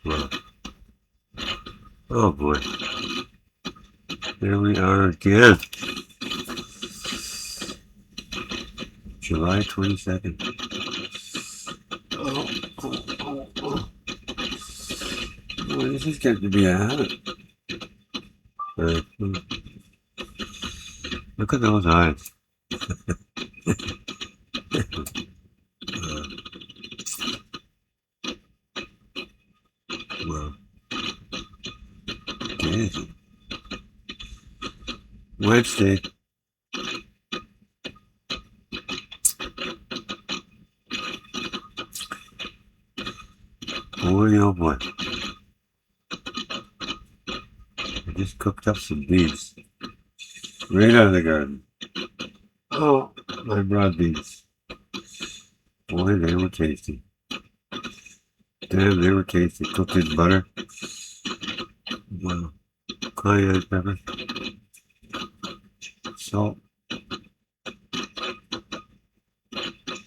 Well, oh boy. There we are again. July 22nd. Oh. Well, this is getting to be a habit. Look at those eyes. Well, okay. Wednesday. Boy, oh boy. I just cooked up some beans. Right out of the garden. Oh, my broad beans. Boy, they were tasty. Damn, they were tasty. Cooked in butter. Wow. Cayenne pepper. Salt.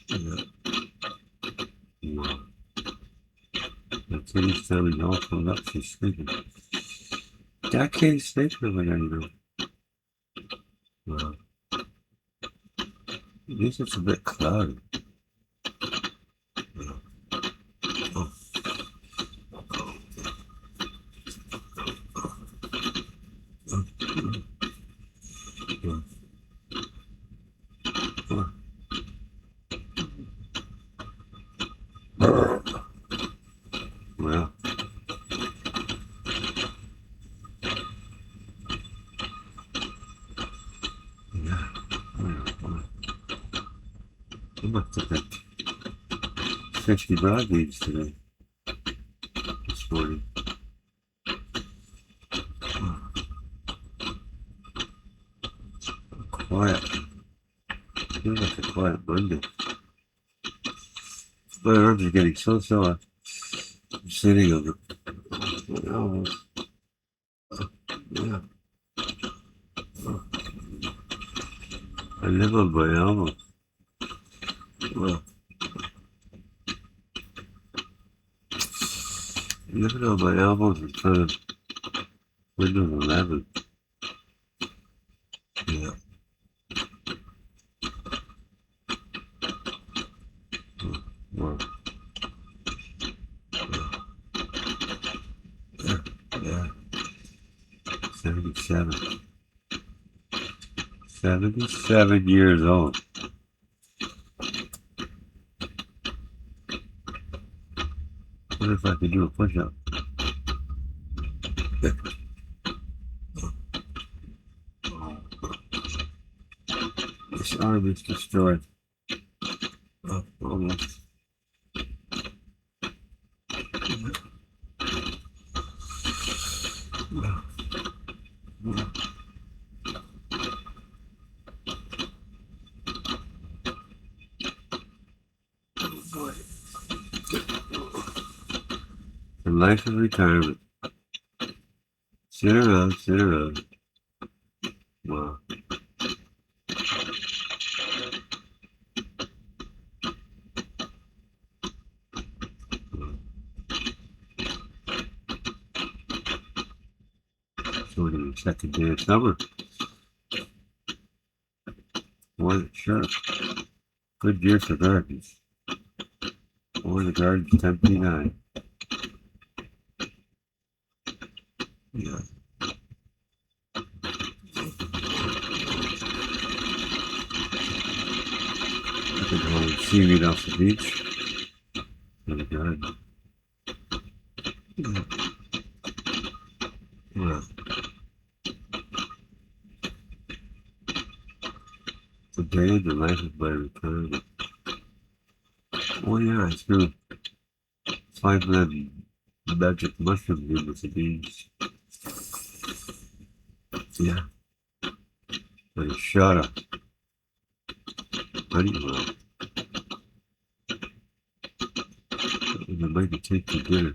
Yeah. Wow. My kitty's telling me all pulled up. She's sleeping. That kitty's sleeping over there, you know. Wow. At least it's a bit cloudy. Oh. Well, yeah. I must have had 60 broad beans today, this morning. Quiet. Feels like a quiet Monday. My arms are getting so sore. I'm sitting on them. Almost. Yeah. I live on my elbows. Well, living on my elbows in front of Windows 11. Yeah. Well, yeah. 77. 77 years old. What if I could do a push-up? This arm is destroyed. Oh, almost. The life of retirement. Sit around, sit around. Wow. So the second day of summer. Boy, sure. Good year for gardens. Boy, the garden's empty now. Yeah. I can go and seaweed off the beach. In the garden. Yeah. Well. The day in the life of my retirement. Oh yeah, I threw 5 lemon magic mushrooms in with the beans. Yeah. And a shot of honey. And I might take to dinner.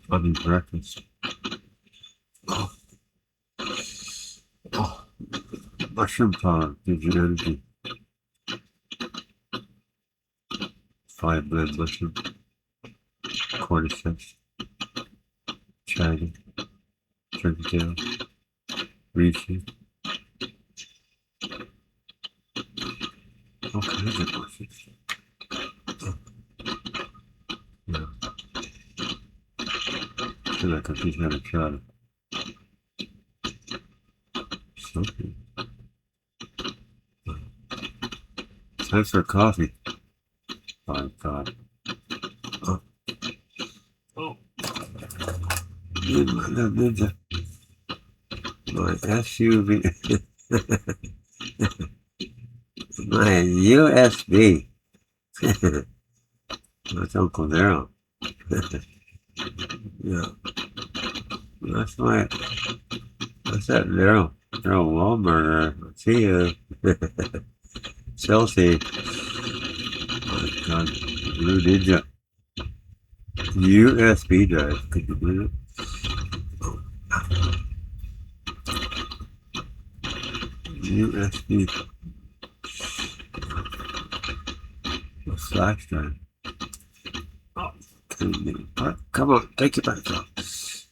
I mean breakfast. Oh. Oh. Mushroom powder gives you energy. 5 blend mushroom. Cordyceps. shiny, turkey tail, Reese's, all kinds of bushes. Yeah. I feel like I've just had a shot of something. Time for coffee. My God. Oh. Oh. Ninja. My SUV. My USB. That's Uncle Daryl. Yeah. That's that Daryl. Daryl Wahlberger. See you. Chelsea. Oh my God. Blue Ninja. USB drive. Could you believe it? USB. A flash drive. Oh, come on, take it back up.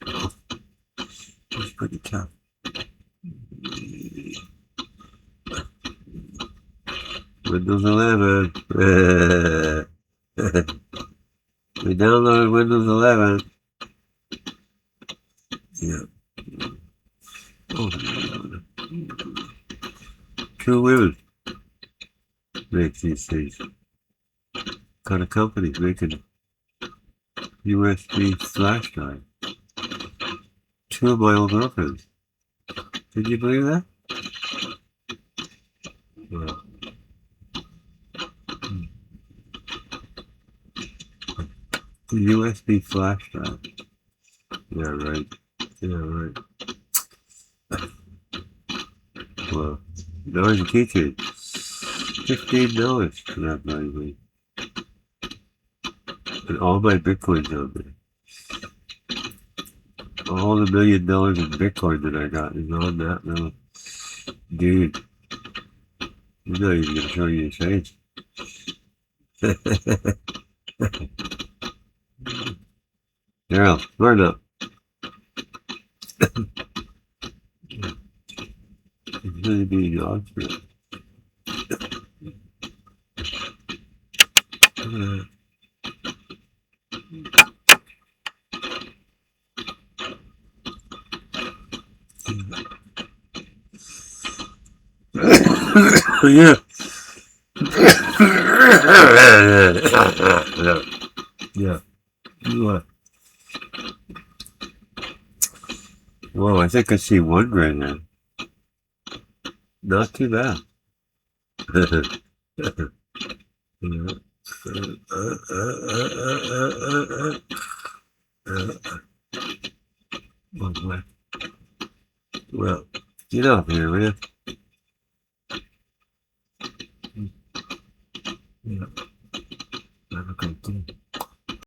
Oh, it's pretty tough. Windows 11. We downloaded Windows 11. Yeah. Oh, two women make these things. Kind of company making USB flash drive. Two of my old girlfriends. Did you believe that? Well, the USB flash drive. Yeah, right. Yeah, right. Well, there's a keychain. $15 for that, by the way. And all my Bitcoins on there. All the $1 million in Bitcoin that I got is on that little dude. He's not even gonna show you his face. Daryl, learn up. He's really being odd for it. Yeah. Yeah. What? Whoa, I think I see one right now. Not too bad. Well, get up here, man. Yeah. Have a good day.